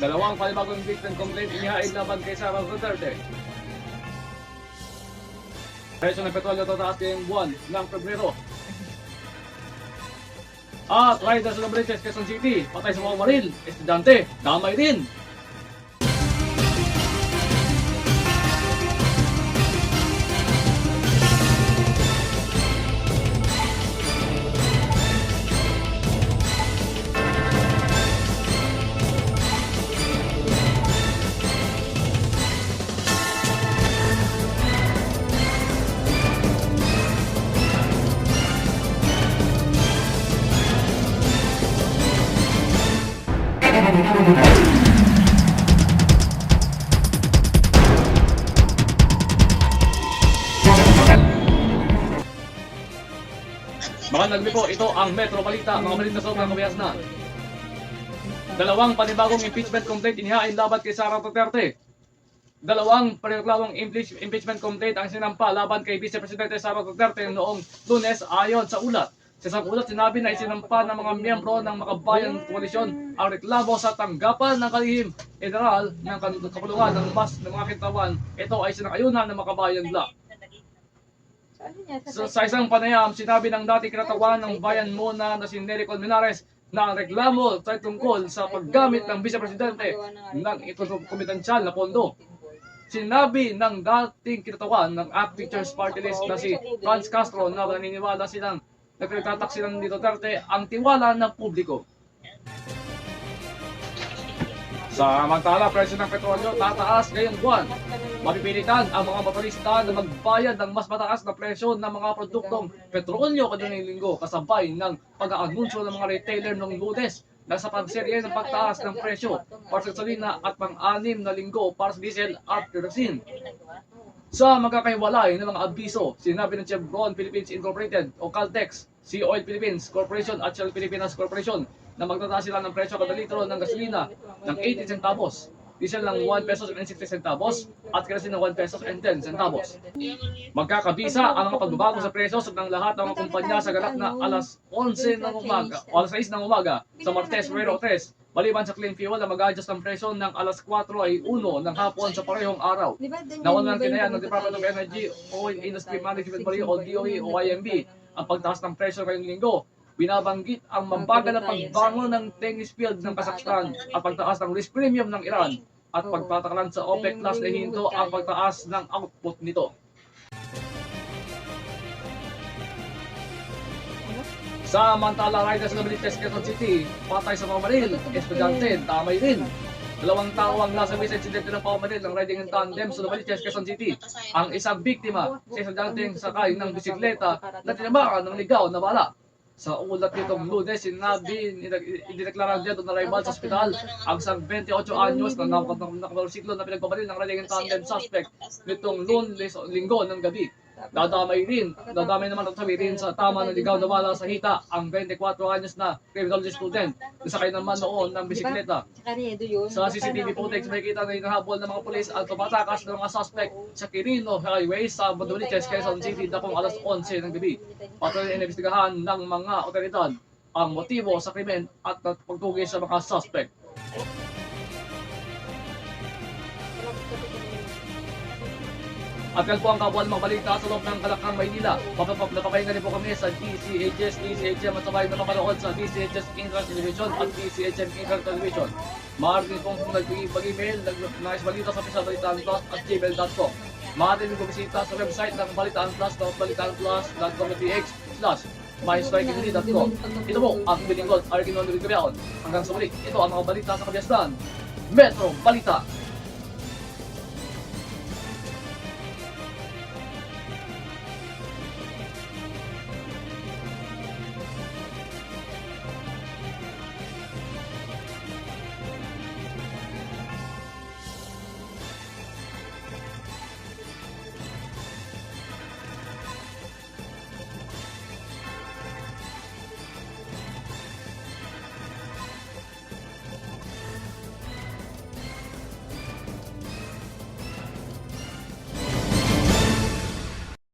Dalawang panibagong impeachment complaint inihain laban kay Sara Duterte. Presyo ng petrolyo tataas ngayong buwan ng Pebrero. At rider sa Novaliches, Quezon City, patay sa mga baril, estudyante, damay din. Mga nagbipo, ito ang Metro Balita, mga balita sa sobrang kabihas na. Dalawang panibagong impeachment complaint inihain laban kay Sara Duterte. Dalawang panibagong impeachment complaint ang sinampa laban kay Vice Presidente Sara Duterte noong Lunes ayon sa ulat. Sa isang ulat, sinabi na isinampa ng mga miyembro ng Makabayan Koalisyon ang reklamo sa tanggapan ng kalihim general ng kapulungan ng mas ng mga kintawan. Ito ay sinakayunan ng Makabayan Bloc. Sa isang panayam, sinabi ng dating kinatawan ng bayan muna na si Nery Colmenares na ang reklamo ay tungkol sa paggamit ng Vice Presidente ng kumpitansyal na pondo. Sinabi ng dating kinatawan ng ACT Pictures Party List na si Franz Castro na naniniwala silang nagtatak silang ni Duterte ang tiwala ng publiko. Samantala, presyo ng petrolyo tataas ngayong buwan. Mapipilitan ang mga motorista na magbayad ng mas mataas na presyo ng mga produktong petrolyo kada linggo kasabay ng pag-aanunsyo ng mga retailer noong Lunes na sa pagserye ng pagtaas ng presyo para sa gasolina at pang-anim na linggo para sa diesel at kerosene. Sa magkakaiwalay ng mga abiso, sinabi ng Chevron Philippines Incorporated o Caltex, Sea Oil Philippines Corporation at Shell Pilipinas Corporation na magtataas sila ng presyo kada litro ng gasolina ng 80 centavos, diesel ng 1 pesos and 60 centavos at kerosene ng 1 pesos and 10 centavos. Magkakabisa ang mga pagbabago sa presyo ng lahat ng mga kumpanya sa ganap na alas 11 ng umaga o alas 6 ng umaga sa Martes, Febrero 3. Maliban sa clean fuel na mag-adjust ng presyo ng alas 4 ay 1 ng hapon sa parehong araw. Nawalan ng kinaya ng Department of Energy, Oil Industry Management Bureau o DOE o IMB ang pagtaas ng presyo ngayong linggo. Binabanggit ang mabagal na pagbangon ng Tengiz Field ng Kazakhstan at pagtaas ng risk premium ng Iran at pagtatakalan sa OPEC Plus na hinto ang pagtaas ng output nito. Samantala, rider sa Novaliches, Quezon City, patay sa mga baril, estudyante, damay din. Dalawang tao ang nasa may insidente ng pamamaril ng riding in tandem sa Novaliches, Quezon City. Ang isang biktima, si estudyanteng sakay ng bisikleta na tinabakan ng ligaw na bala. Sa ulat nitong Lunes, sinabi, idineklara niya doon na rival sa ospital ang isang 28 anyos na nakamotorsiklo na pinagpabaril ng riding in tandem suspect nitong linggo ng gabi. Dadamay naman ang sabihin sa tama ng ligaw na bala sa hita ang 24 anyos na criminology student na sakay naman noon ng bisikleta. Sa CCTV footage, makikita na hinahabol ng mga pulis at tumatakas ng mga suspect sa Quirino Highway sa Novaliches, Quezon City dakong alas 11 ng gabi. Patuloy na inimbestigahan ng mga otoridad ang motibo sa krimen at pagtugis sa mga suspect. At yan po ang kabuuan ng mga balita sa loob ng Kalakang, Maynila. Napapahinga rin po kami sa DCHS, DCHM at sabay na mapanood sa DCHS Inter Television at DCHM Inter Television. Maaari din pong mag-email, nais balita sa Official Balitaan Plus at gmail.com. Maaari din bumisita sa website ng Balitaan Plus at balitaanplus.com.ph/mystrikingly.com. Ito po ang bilingkod, Arkin Nonry Gabiaon. Hanggang sa muli, ito ang mga balita sa Kabiasdan. Metro Balita.